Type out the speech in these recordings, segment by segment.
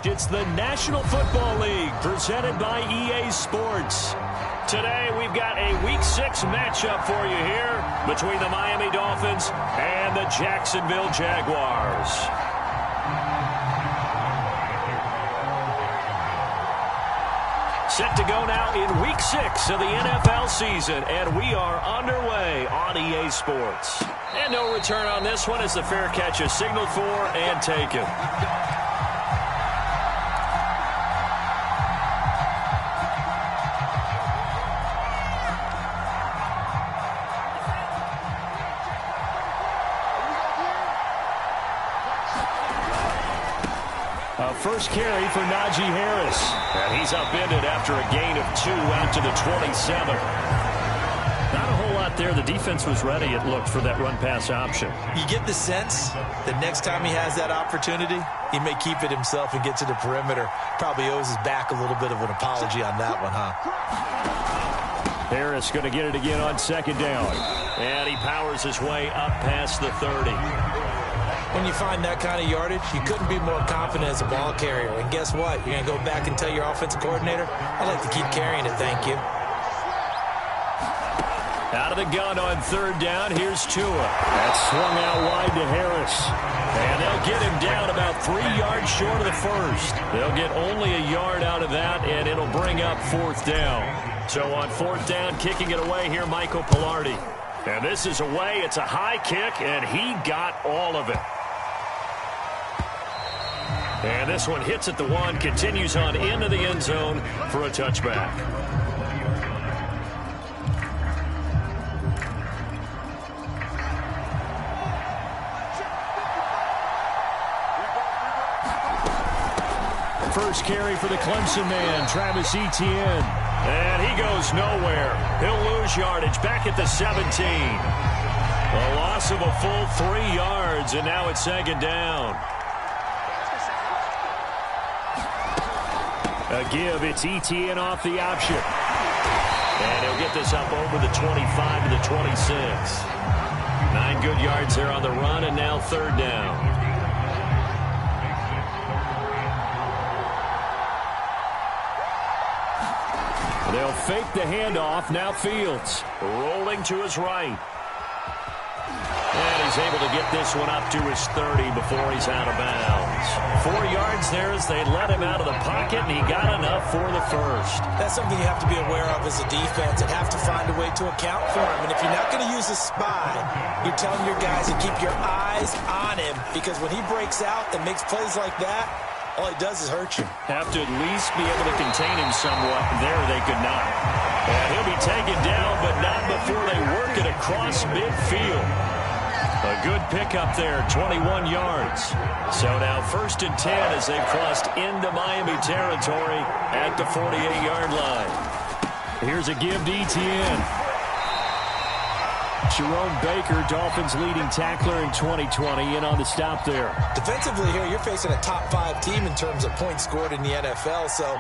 It's the National Football League presented by EA Sports. Today we've got a Week 6 matchup for you here between the Miami Dolphins and the Jacksonville Jaguars. Set to go now in Week 6 of the NFL season, and we are underway on EA Sports. And no return on this one as the fair catch is signaled for and taken. First carry for Najee Harris. And he's upended after a gain of 2 out to the 27. Not a whole lot there. The defense was ready, it looked, for that run-pass option. You get the sense that next time he has that opportunity, he may keep it himself and get to the perimeter. Probably owes his back a little bit of an apology on that one, huh? Harris going to get it again on second down. And he powers his way up past the 30. When you find that kind of yardage, you couldn't be more confident as a ball carrier. And guess what? You're going to go back and tell your offensive coordinator, I'd like to keep carrying it, thank you. Out of the gun on third down, here's Tua. That's swung out wide to Harris. And they'll get him down about 3 yards short of the first. They'll get only a yard out of that, and it'll bring up fourth down. So on fourth down, kicking it away here, Michael Pilardi. And this is away. It's a high kick, and he got all of it. And this one hits at the 1, continues on into the end zone for a touchback. First carry for the Clemson man, Travis Etienne. And he goes nowhere. He'll lose yardage back at the 17. A loss of a full 3 yards, and now it's second down. A give, it's Etienne off the option. And he'll get this up over the 25 to the 26. 9 good yards there on the run, and now third down. They'll fake the handoff. Now Fields rolling to his right. And he's able to get this one up to his 30 before he's out of bounds. 4 yards there as they let him out of the pocket, and he got enough for the first. That's something you have to be aware of as a defense and have to find a way to account for him. And if you're not going to use a spy, you're telling your guys to keep your eyes on him, because when he breaks out and makes plays like that, all he does is hurt you. Have to at least be able to contain him somewhat. There they could not. And he'll be taken down, but not before they work it across midfield. A good pickup there, 21 yards. So now 1st and 10 as they've crossed into Miami territory at the 48-yard line. Here's a give to Etienne. Jerome Baker, Dolphins leading tackler in 2020, in on the stop there. Defensively here, you're facing a top-5 team in terms of points scored in the NFL. So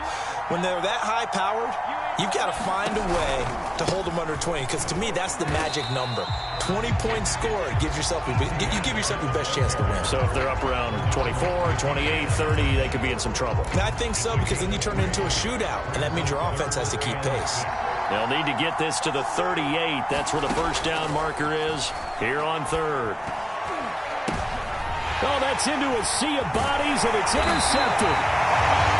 when they're that high-powered, you've got to find a way to hold them under 20, because to me, that's the magic number. 20 points scored, you give yourself your best chance to win. So if they're up around 24, 28, 30, they could be in some trouble. I think so, because then you turn it into a shootout, and that means your offense has to keep pace. They'll need to get this to the 38. That's where the first down marker is here on third. Oh, that's into a sea of bodies, and it's intercepted.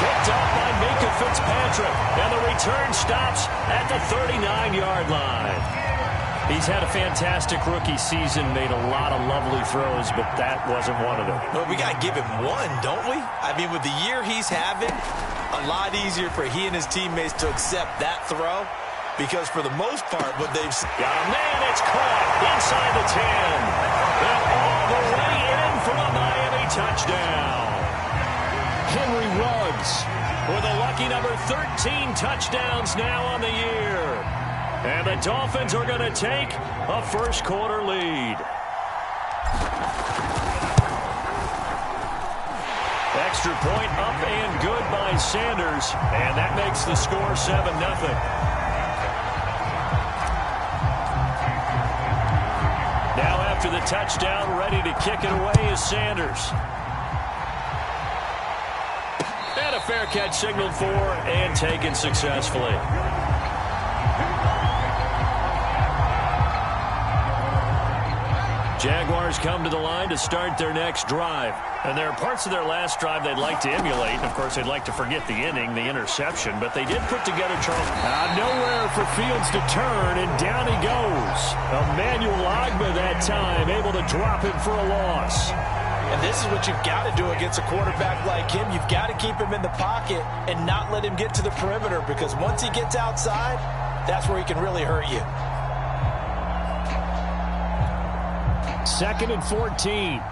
Picked up by Minkah Fitzpatrick, and the return stops at the 39-yard line. He's had a fantastic rookie season, made a lot of lovely throws, but that wasn't one of them. Well, we got to give him one, don't we? I mean, with the year he's having, a lot easier for he and his teammates to accept that throw. Because for the most part, what they've got a man, it's caught inside the 10. And all the way in for a Miami touchdown. Henry Ruggs with a lucky number 13 touchdowns now on the year. And the Dolphins are going to take a first quarter lead. Extra point up and good by Sanders. And that makes the score 7-0. After the touchdown, ready to kick it away is Sanders. And a fair catch signaled for and taken successfully. Jaguars come to the line to start their next drive. And there are parts of their last drive they'd like to emulate. Of course, they'd like to forget the inning, the interception. But they did put together, Charles. Nowhere for Fields to turn, and down he goes. Emmanuel Ogbah that time, able to drop him for a loss. And this is what you've got to do against a quarterback like him. You've got to keep him in the pocket and not let him get to the perimeter, because once he gets outside, that's where he can really hurt you. 2nd and 14.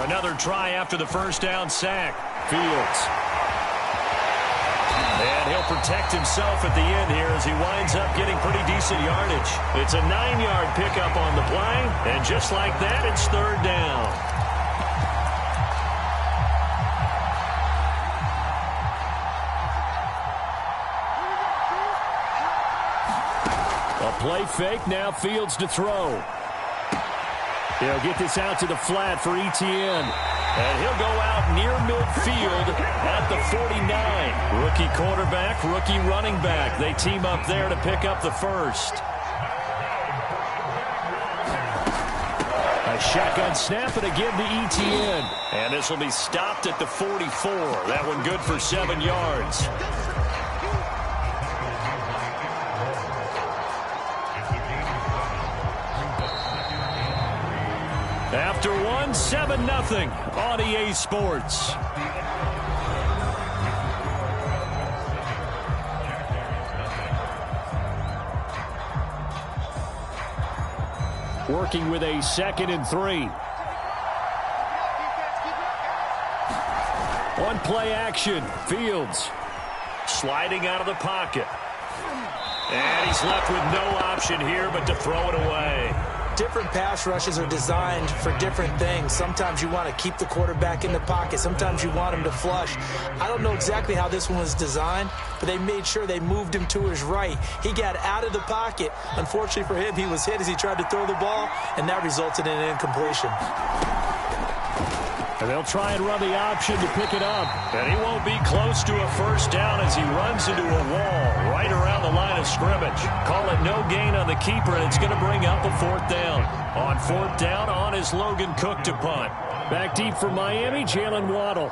Another try after the first down sack. Fields. And he'll protect himself at the end here as he winds up getting pretty decent yardage. It's a 9-yard pickup on the play, and just like that, it's 3rd down. A play fake, now Fields to throw. He'll get this out to the flat for Etienne. And he'll go out near midfield at the 49. Rookie quarterback, rookie running back. They team up there to pick up the first. A shotgun snap and again to Etienne. And this will be stopped at the 44. That one good for 7 yards. After one, 7-0 on EA Sports. Working with a 2nd and 3. One play action. Fields sliding out of the pocket. And he's left with no option here but to throw it away. Different pass rushes are designed for different things. Sometimes you want to keep the quarterback in the pocket. Sometimes you want him to flush. I don't know exactly how this one was designed, but they made sure they moved him to his right. He got out of the pocket. Unfortunately for him, he was hit as he tried to throw the ball, and that resulted in an incompletion. And they'll try and run the option to pick it up. And he won't be close to a first down as he runs into a wall right around the line of scrimmage. Call it no gain on the keeper, and it's going to bring up a 4th down. On 4th down, on is Logan Cook to punt. Back deep for Miami, Jalen Waddle.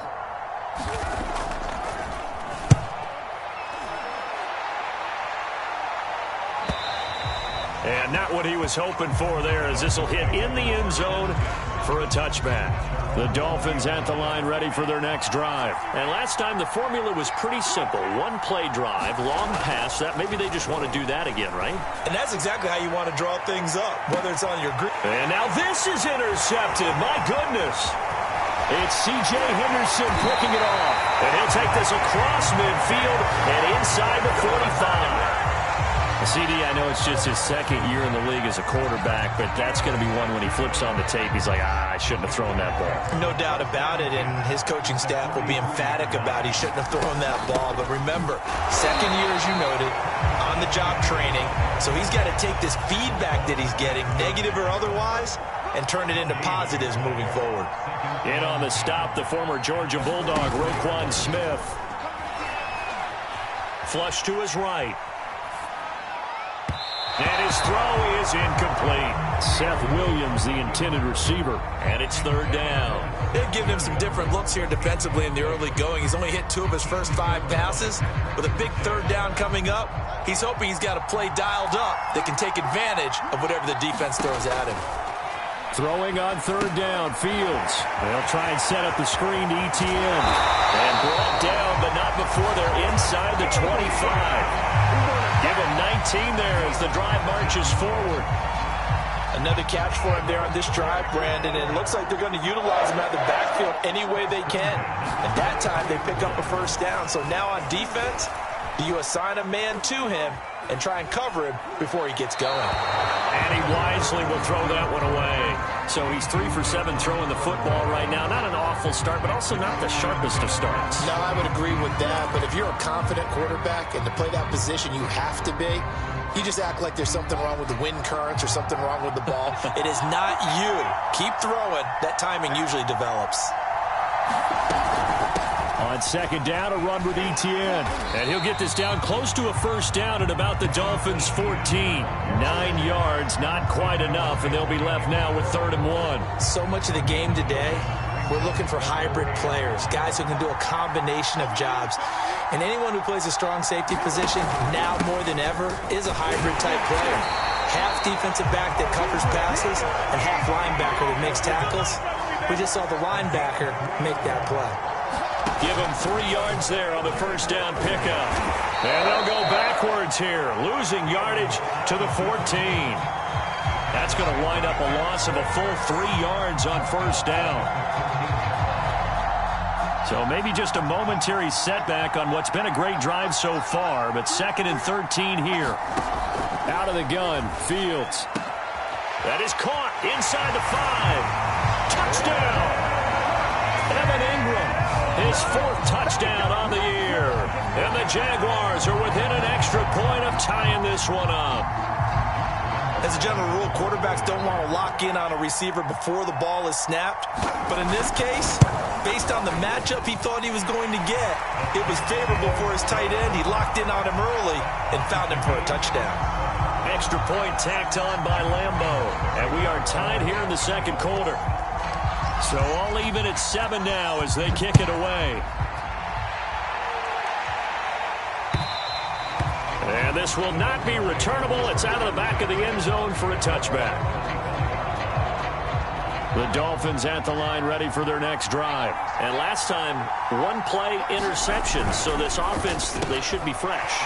And not what he was hoping for there, as this will hit in the end zone for a touchback. The Dolphins at the line ready for their next drive. And last time the formula was pretty simple. One play drive, long pass. That maybe they just want to do that again, right? And that's exactly how you want to draw things up, whether it's on your group. And now this is intercepted. My goodness. It's C.J. Henderson picking it off. And he'll take this across midfield and inside the 45. CD, I know it's just his 2nd year in the league as a quarterback, but that's going to be one when he flips on the tape. He's like, I shouldn't have thrown that ball. No doubt about it, and his coaching staff will be emphatic about he shouldn't have thrown that ball. But remember, 2nd year, as you noted, on-the-job training. So he's got to take this feedback that he's getting, negative or otherwise, and turn it into positives moving forward. In on the stop, the former Georgia Bulldog, Roquan Smith. Flush to his right. And his throw is incomplete. Seth Williams, the intended receiver. And it's 3rd down. They've given him some different looks here defensively in the early going. He's only hit 2 of his first 5 passes. With a big 3rd down coming up, he's hoping he's got a play dialed up that can take advantage of whatever the defense throws at him. Throwing on 3rd down, Fields. They'll try and set up the screen to Etienne. And brought down, but not before they're inside the 25. Give him 19 there as the drive marches forward. Another catch for him there on this drive, Brandon. And it looks like they're going to utilize him out of the backfield any way they can. And that time they pick up a first down. So now on defense, do you assign a man to him and try and cover him before he gets going? And he wisely will throw that one away. So he's 3 for 7 throwing the football right now. Not an awful start, but also not the sharpest of starts. No, I would agree with that. But if you're a confident quarterback and to play that position, you have to be. You just act like there's something wrong with the wind currents or something wrong with the ball. It is not you. Keep throwing. That timing usually develops. On second down, a run with Etienne. And he'll get this down close to a first down at about the Dolphins' 14. 9 yards, not quite enough, and they'll be left now with 3rd and 1. So much of the game today, we're looking for hybrid players, guys who can do a combination of jobs. And anyone who plays a strong safety position, now more than ever, is a hybrid-type player. Half defensive back that covers passes and half linebacker that makes tackles. We just saw the linebacker make that play. Give him 3 yards there on the first down pickup. And they'll go backwards here, losing yardage to the 14. That's going to wind up a loss of a full 3 yards on first down. So maybe just a momentary setback on what's been a great drive so far, but 2nd and 13 here. Out of the gun, Fields. That is caught inside the 5. Touchdown! Evan Ingram, his 4th touchdown on the year. And the Jaguars are within an extra point of tying this one up. As a general rule, quarterbacks don't want to lock in on a receiver before the ball is snapped. But in this case, based on the matchup he thought he was going to get, it was favorable for his tight end. He locked in on him early and found him for a touchdown. Extra point tacked on by Lambeau. And we are tied here in the 2nd quarter. So all even at 7 now as they kick it away. And this will not be returnable. It's out of the back of the end zone for a touchback. The Dolphins at the line ready for their next drive. And last time, 1-play interception. So this offense, they should be fresh.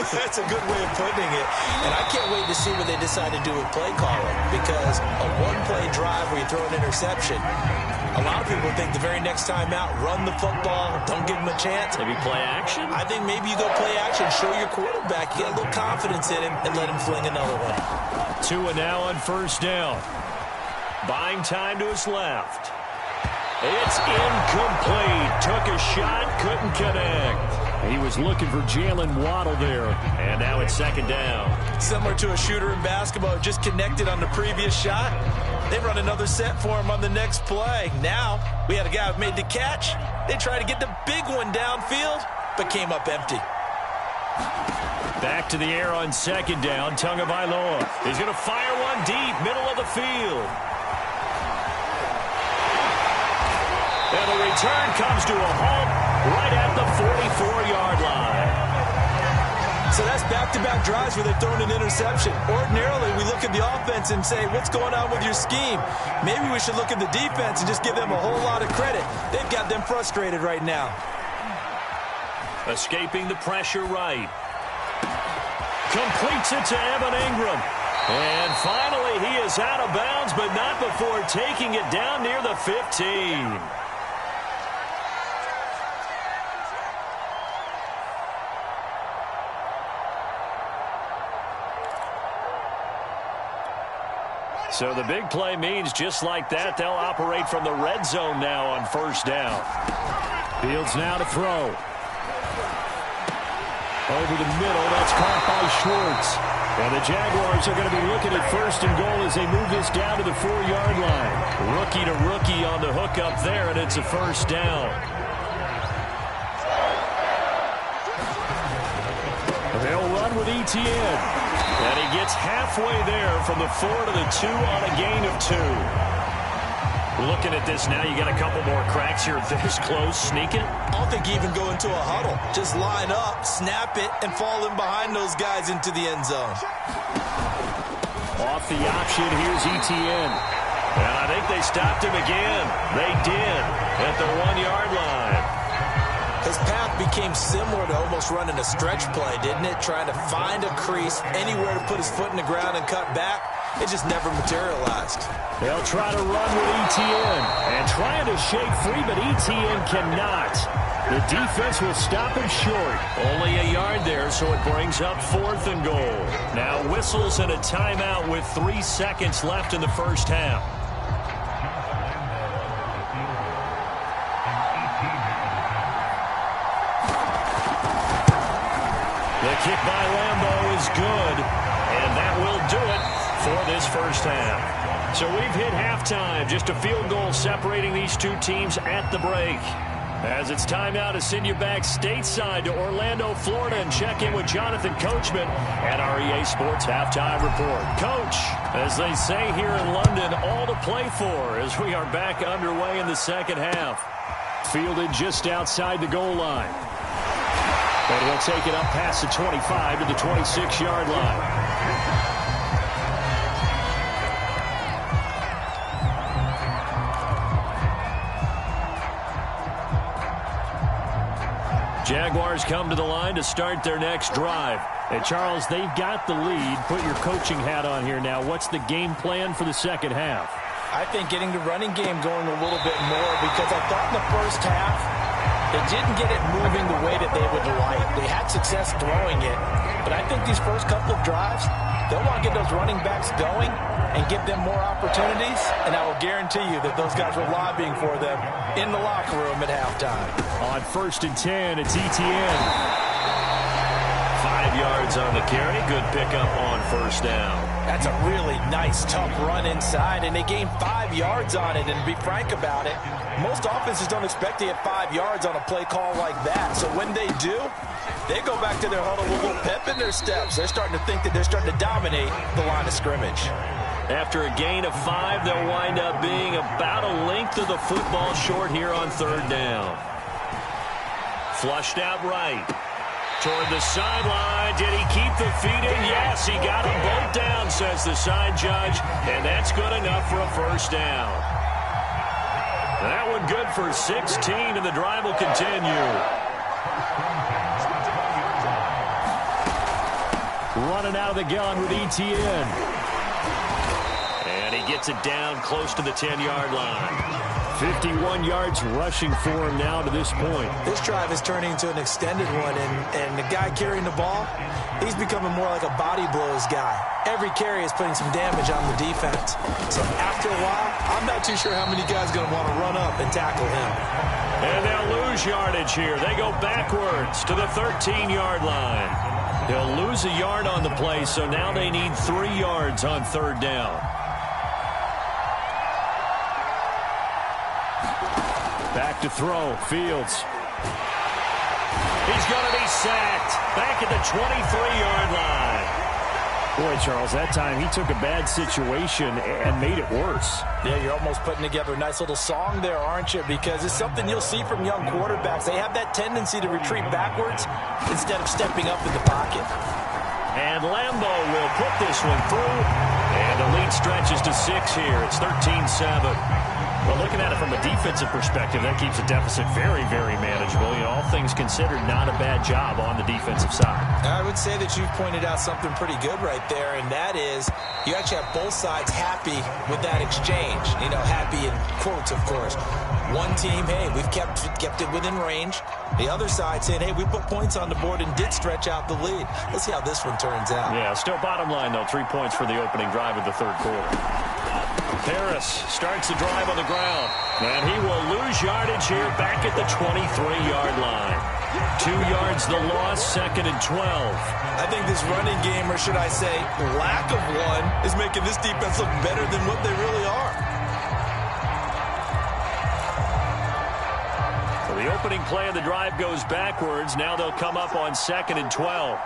That's a good way of putting it. And I can't wait to see what they decide to do with play calling. Because a 1-play drive where you throw an interception, a lot of people think the very next time out, run the football, don't give him a chance. Maybe play action? I think maybe you go play action, show your quarterback, get a little confidence in him, and let him fling another one. Tua now on first down. Buying time to his left. It's incomplete. Took a shot, couldn't connect. He was looking for Jalen Waddle there. And now it's 2nd down. Similar to a shooter in basketball, just connected on the previous shot. They run another set for him on the next play. Now, we had a guy who made the catch. They tried to get the big one downfield, but came up empty. Back to the air on 2nd down. Tagovailoa. He's going to fire one deep, middle of the field. And the return comes to a halt right at the 44-yard line. So that's back-to-back drives where they've thrown an interception. Ordinarily, we look at the offense and say, what's going on with your scheme? Maybe we should look at the defense and just give them a whole lot of credit. They've got them frustrated right now. Escaping the pressure right. Completes it to Evan Ingram. And finally, he is out of bounds, but not before taking it down near the 15. So the big play means just like that, they'll operate from the red zone now on first down. Fields now to throw. Over the middle, that's caught by Schwartz. And the Jaguars are going to be looking at 1st and goal as they move this down to the 4-yard line. Rookie to rookie on the hook up there, and it's a first down. They'll run with Etienne. And he gets halfway there from the 4 to the 2 on a gain of 2. Looking at this now, you got a couple more cracks here this close. Sneak it. I don't think you even go into a huddle. Just line up, snap it, and fall in behind those guys into the end zone. Off the option, here's Etienne. And I think they stopped him again. They did at the 1-yard line. His path became similar to almost running a stretch play, didn't it? Trying to find a crease, anywhere to put his foot in the ground and cut back. It just never materialized. They'll try to run with Etienne. And trying to shake free, but Etienne cannot. The defense will stop him short. Only a yard there, so it brings up 4th and goal. Now whistles and a timeout with 3 seconds left in the first half. The kick by Lambeau is good. this first half. So we've hit halftime. Just a field goal separating these two teams at the break. As it's time now to send you back stateside to Orlando, Florida, and check in with Jonathan Coachman at our EA Sports Halftime Report. Coach, as they say here in London, all to play for as we are back underway in the second half. Fielded just outside the goal line. But he'll take it up past the 25 to the 26-yard line. Jaguars come to the line to start their next drive. And Charles, they've got the lead. Put your coaching hat on here now. What's the game plan for the second half? I think getting the running game going a little bit more, because I thought in the first half they didn't get it moving the way that they would like. They had success throwing it, but I think these first couple of drives, they'll want to get those running backs going and give them more opportunities, and I will guarantee you that those guys were lobbying for them in the locker room at halftime. On 1st and 10, it's ETN. 5 yards on the carry. Good pickup on first down. That's a really nice, tough run inside, and they gained 5 yards on it. And to be frank about it, most offenses don't expect to get 5 yards on a play call like that. So when they do, they go back to their huddle with a little pep in their steps. They're starting to think that they're starting to dominate the line of scrimmage. After a gain of 5, they'll wind up being about a length of the football short here on third down. Flushed out right. Toward the sideline. Did he keep the feet in? Yes, he got them both down, says the side judge. And that's good enough for a first down. That one good for 16, and the drive will continue. Running out of the gun with ETN. And he gets it down close to the 10-yard line. 51 yards rushing for him now to this point. This drive is turning into an extended one, and the guy carrying the ball, he's becoming more like a body blows guy. Every carry is putting some damage on the defense. So after a while, I'm not too sure how many guys are going to want to run up and tackle him. And they'll lose yardage here. They go backwards to the 13-yard line. They'll lose a yard on the play, so now they need 3 yards on third down. Back to throw. Fields. He's going to be sacked. Back at the 23-yard line. Boy, Charles, that time he took a bad situation and made it worse. Yeah, you're almost putting together a nice little song there, aren't you? Because it's something you'll see from young quarterbacks. They have that tendency to retreat backwards instead of stepping up in the pocket. And Lambo will put this one through. And the lead stretches to 6 here. It's 13-7. Well, looking at it from a defensive perspective, that keeps the deficit very, very manageable. You know, all things considered, not a bad job on the defensive side. I would say that you've pointed out something pretty good right there, and that is you actually have both sides happy with that exchange. You know, happy in quotes, of course. One team, hey, we've kept it within range. The other side saying, hey, we put points on the board and did stretch out the lead. Let's see how this one turns out. Yeah, still bottom line, though, 3 points for the opening drive of the third quarter. Harris starts the drive on the ground, and he will lose yardage here back at the 23-yard line. 2 yards the loss, 2nd and 12. I think this running game, or should I say lack of one, is making this defense look better than what they really are. So the opening play of the drive goes backwards. Now they'll come up on 2nd and 12.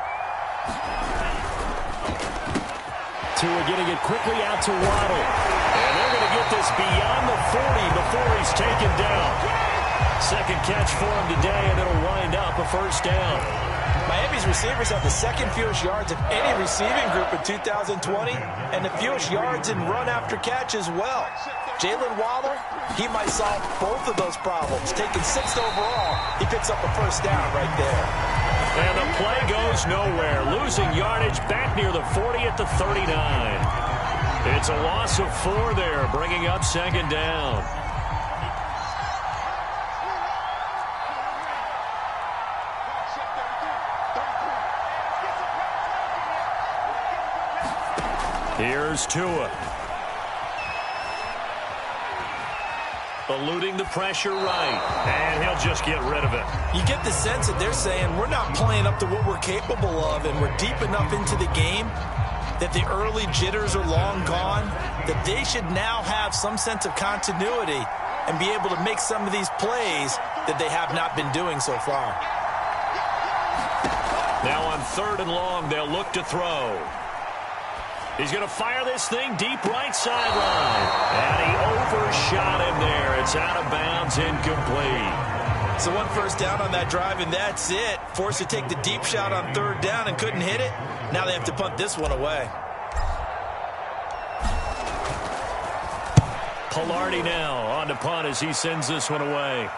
Tua getting it quickly out to Waddle. And they're going to get this beyond the 40 before he's taken down. Second catch for him today, and it'll wind up a first down. Miami's receivers have the second fewest yards of any receiving group in 2020, and the fewest yards in run after catch as well. Jalen Waddle, he might solve both of those problems. Taking 6th overall, he picks up a first down right there. And the play goes nowhere. Losing yardage back near the 40 at the 39. It's a loss of 4 there, bringing up 2nd down. Here's Tua. Eluding the pressure right. And he'll just get rid of it. You get the sense that they're saying we're not playing up to what we're capable of, and we're deep enough into the game that the early jitters are long gone, that they should now have some sense of continuity and be able to make some of these plays that they have not been doing so far. Now on 3rd and long, they'll look to throw. He's going to fire this thing deep right sideline. And he overshot him there. It's out of bounds, incomplete. So 1 first down on that drive, and that's it. Forced to take the deep shot on 3rd down and couldn't hit it. Now they have to punt this one away. Pilardi now on to punt as he sends this one away.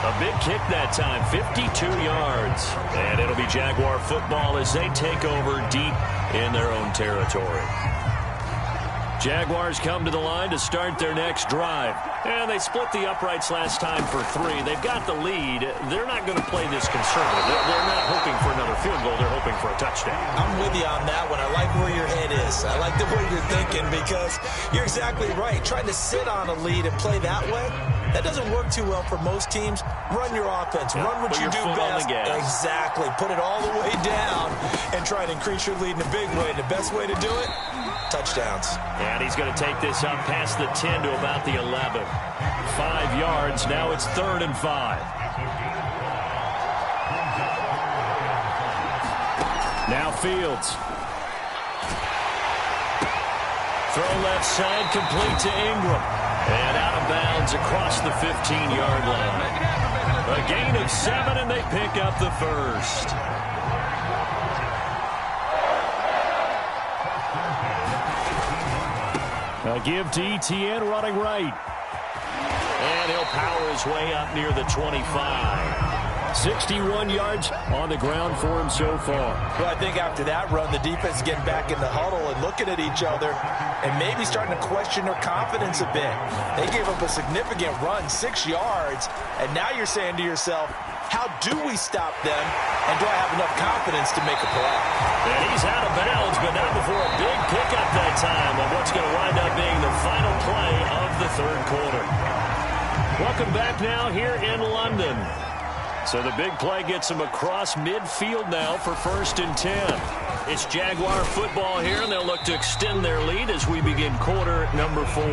A big kick that time, 52 yards. And it'll be Jaguar football as they take over deep in their own territory. Jaguars come to the line to start their next drive. And they split the uprights last time for 3. They've got the lead. They're not going to play this conservative. They're not hoping for another field goal. They're hoping for a touchdown. I'm with you on that one. I like where your head is. I like the way you're thinking because you're exactly right. Trying to sit on a lead and play that way, that doesn't work too well for most teams. Run your offense. Yeah, run what you do best. Exactly. Put it all the way down and try to increase your lead in a big way. And the best way to do it, touchdowns. And he's going to take this up past the 10 to about the 11. 5 yards. Now it's 3rd and 5. Now Fields. Throw left side, complete to Ingram. And out of bounds across the 15-yard line. A gain of 7, and they pick up the first. A give to Etienne running right. And he'll power his way up near the 25. 61 yards on the ground for him so far. Well, I think after that run, the defense is getting back in the huddle and looking at each other and maybe starting to question their confidence a bit. They gave up a significant run, 6 yards, and now you're saying to yourself, how do we stop them, and do I have enough confidence to make a play? And he's out of bounds, but not before a big pickup that time on what's going to wind up being the final play of the 3rd quarter. Welcome back now here in London. So the big play gets them across midfield now for 1st and 10. It's Jaguar football here, and they'll look to extend their lead as we begin quarter number 4.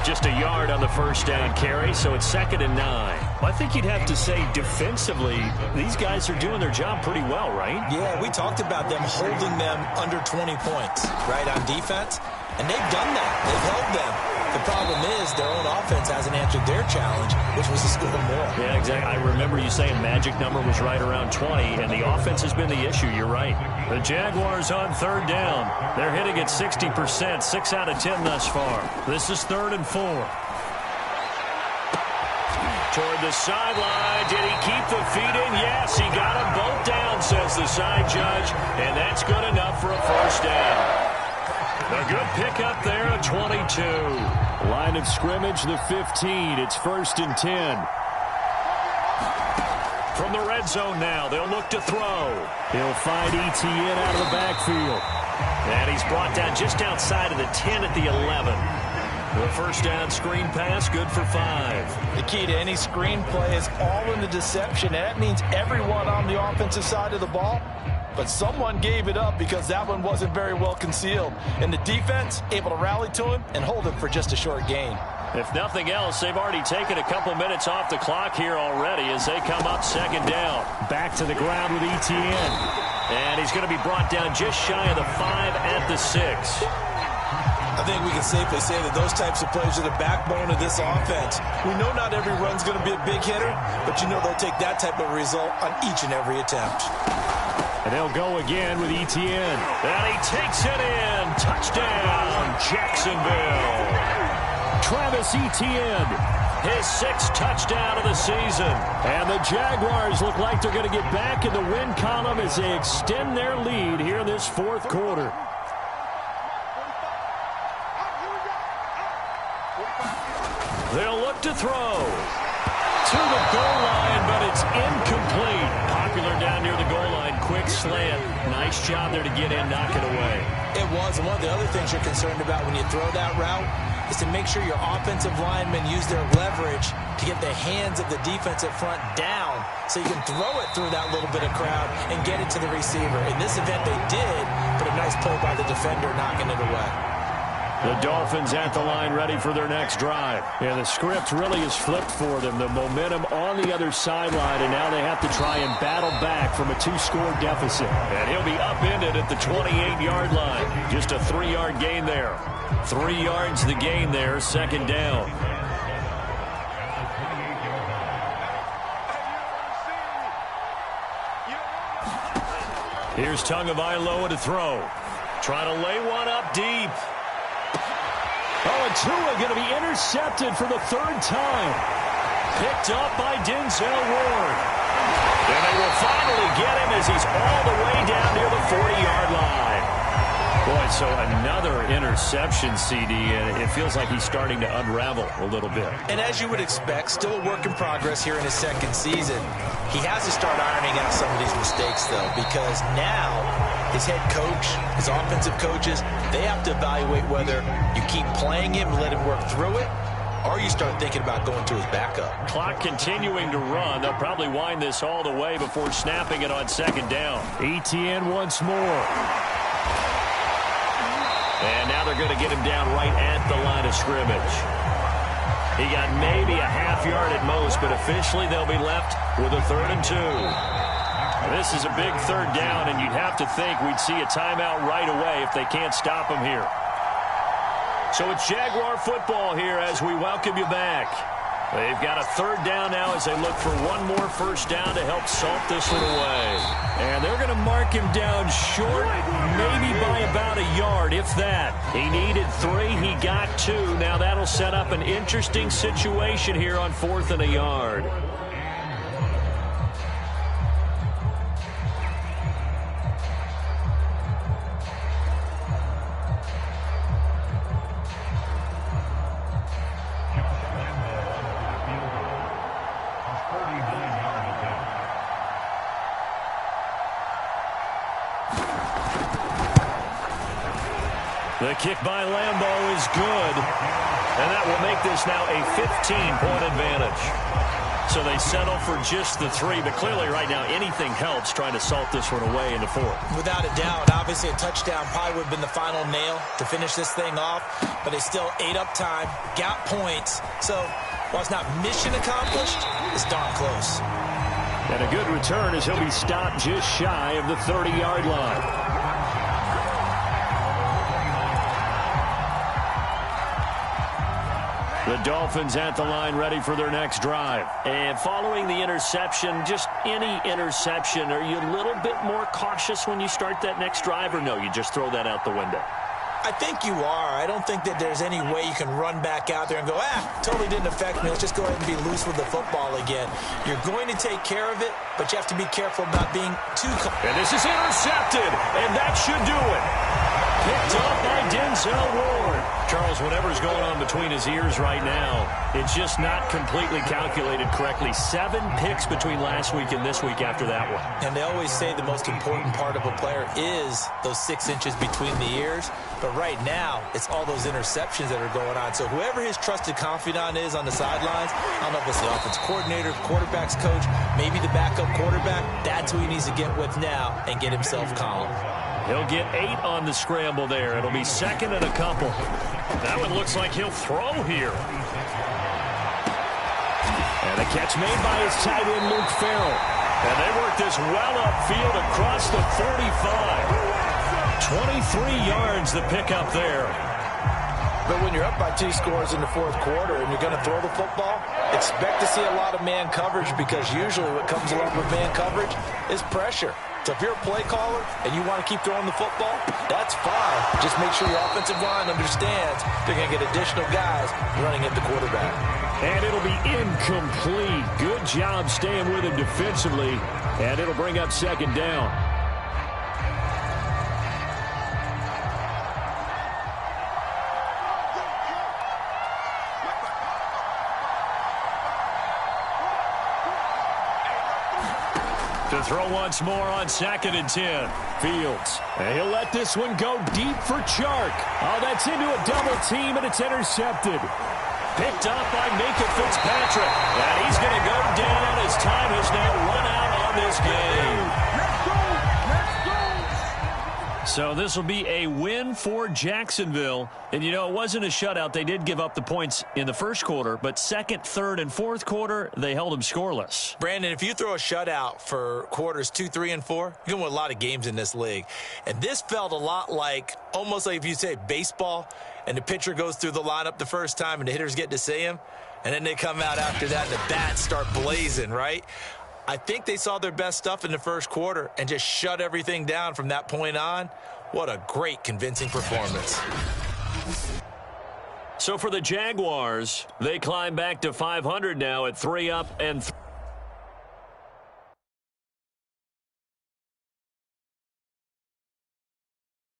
Just a yard on the 1st down carry, so it's 2nd and 9. Well, I think you'd have to say defensively, these guys are doing their job pretty well, right? Yeah, we talked about them holding them under 20 points, right, on defense, and they've done that. They've held them. The problem is their own offense hasn't answered their challenge, which was to score more. Yeah, exactly. I remember you saying magic number was right around 20, and the offense has been the issue. You're right. The Jaguars on 3rd down. They're hitting at 60%, 6 out of 10 thus far. This is 3rd and 4. Toward the sideline. Did he keep the feet in? Yes, he got them both down, says the side judge, and that's good enough for a 1st down. A good pickup there at 22. Line of scrimmage, the 15. It's 1st and 10. From the red zone now, they'll look to throw. He'll find Etienne out of the backfield. And he's brought down just outside of the 10 at the 11. The 1st down screen pass, good for 5. The key to any screen play is all in the deception. And that means everyone on the offensive side of the ball. But someone gave it up because that one wasn't very well concealed. And the defense able to rally to him and hold him for just a short gain. If nothing else, they've already taken a couple minutes off the clock here already as they come up 2nd down. Back to the ground with Etienne. And he's going to be brought down just shy of the 5 at the 6. I think we can safely say that those types of plays are the backbone of this offense. We know not every run's going to be a big hitter, but you know they'll take that type of result on each and every attempt. And they'll go again with Etienne. And he takes it in. Touchdown, Jacksonville. Travis Etienne. His 6th touchdown of the season. And the Jaguars look like they're going to get back in the win column as they extend their lead here in this 4th quarter. They'll look to throw. To the goal line, but it's incomplete. Popular down near the goal line. Quick slant. Nice job there to get in, knock it away. It was. And one of the other things you're concerned about when you throw that route, is to make sure your offensive linemen use their leverage to get the hands of the defensive front down so you can throw it through that little bit of crowd and get it to the receiver. In this event, they did, but a nice play by the defender knocking it away. The Dolphins at the line ready for their next drive. Yeah, the script really is flipped for them. The momentum on the other sideline, and now they have to try and battle back from a 2-score deficit. And he'll be upended at the 28-yard line. Just a 3-yard gain there. 3 yards the gain there, second down. Here's Tagovailoa to throw. Trying to lay one up deep. Oh, and Tua going to be intercepted for the 3rd time. Picked up by Denzel Ward. And they will finally get him as he's all the way down near the 40-yard line. Boy, so another interception, CD, and it feels like he's starting to unravel a little bit. And as you would expect, still a work in progress here in his 2nd season. He has to start ironing out some of these mistakes, though, because now his head coach, his offensive coaches, they have to evaluate whether you keep playing him and let him work through it, or you start thinking about going to his backup. Clock continuing to run. They'll probably wind this all the way before snapping it on 2nd down. ETN once more. And now they're going to get him down right at the line of scrimmage. He got maybe a half yard at most, but officially they'll be left with a 3rd and 2. This is a big 3rd down, and you'd have to think we'd see a timeout right away if they can't stop him here. So it's Jaguar football here as we welcome you back. They've got a 3rd down now as they look for one more 1st down to help salt this one away. And they're going to mark him down short, maybe by about a yard, if that. He needed 3. He got 2. Now that'll set up an interesting situation here on 4th and a yard. The kick by Lambeau is good. And that will make this now a 15-point advantage. So they settle for just the 3, but clearly right now anything helps trying to salt this one away into 4. Without a doubt, obviously a touchdown probably would have been the final nail to finish this thing off, but they still ate up time, got points. So while it's not mission accomplished, it's darn close. And a good return as he'll be stopped just shy of the 30-yard line. The Dolphins at the line ready for their next drive. And following the interception, just any interception, are you a little bit more cautious when you start that next drive, or no, you just throw that out the window? I think you are. I don't think that there's any way you can run back out there and go, totally didn't affect me. Let's just go ahead and be loose with the football again. You're going to take care of it, but you have to be careful about being too... And this is intercepted, and that should do it. Picked up by Denzel Ward. Charles, whatever's going on between his ears right now, it's just not completely calculated correctly. 7 picks between last week and this week after that one. And they always say the most important part of a player is those 6 inches between the ears. But right now, it's all those interceptions that are going on. So whoever his trusted confidant is on the sidelines, I don't know if it's the offense coordinator, quarterback's coach, maybe the backup quarterback, that's who he needs to get with now and get himself calm. He'll get 8 on the scramble there. It'll be 2nd and a couple. That one looks like he'll throw here. And a catch made by his tight end, Luke Farrell. And they work this well upfield across the 45. 23 yards the pickup there. But when you're up by 2 scores in the 4th quarter and you're going to throw the football, expect to see a lot of man coverage, because usually what comes along with man coverage is pressure. So if you're a play caller and you want to keep throwing the football, that's fine. Just make sure your offensive line understands they're going to get additional guys running at the quarterback. And it'll be incomplete. Good job staying with him defensively. And it'll bring up 2nd down. To throw once more on 2nd and 10. Fields. And he'll let this one go deep for Chark. Oh, that's into a double team, and it's intercepted. Picked up by Minka Fitzpatrick. And he's going to go down as time has now run out on this game. So this will be a win for Jacksonville. And, you know, it wasn't a shutout. They did give up the points in the first quarter, but second, third, and fourth quarter, they held them scoreless. Brandon, if you throw a shutout for quarters 2, 3, and 4, you're going to win a lot of games in this league. And this felt a lot like, almost like if you say baseball, and the pitcher goes through the lineup the first time and the hitters get to see him, and then they come out after that and the bats start blazing, right? I think they saw their best stuff in the first quarter and just shut everything down from that point on. What a great, convincing performance. So for the Jaguars, they climb back to 500 now at 3 up and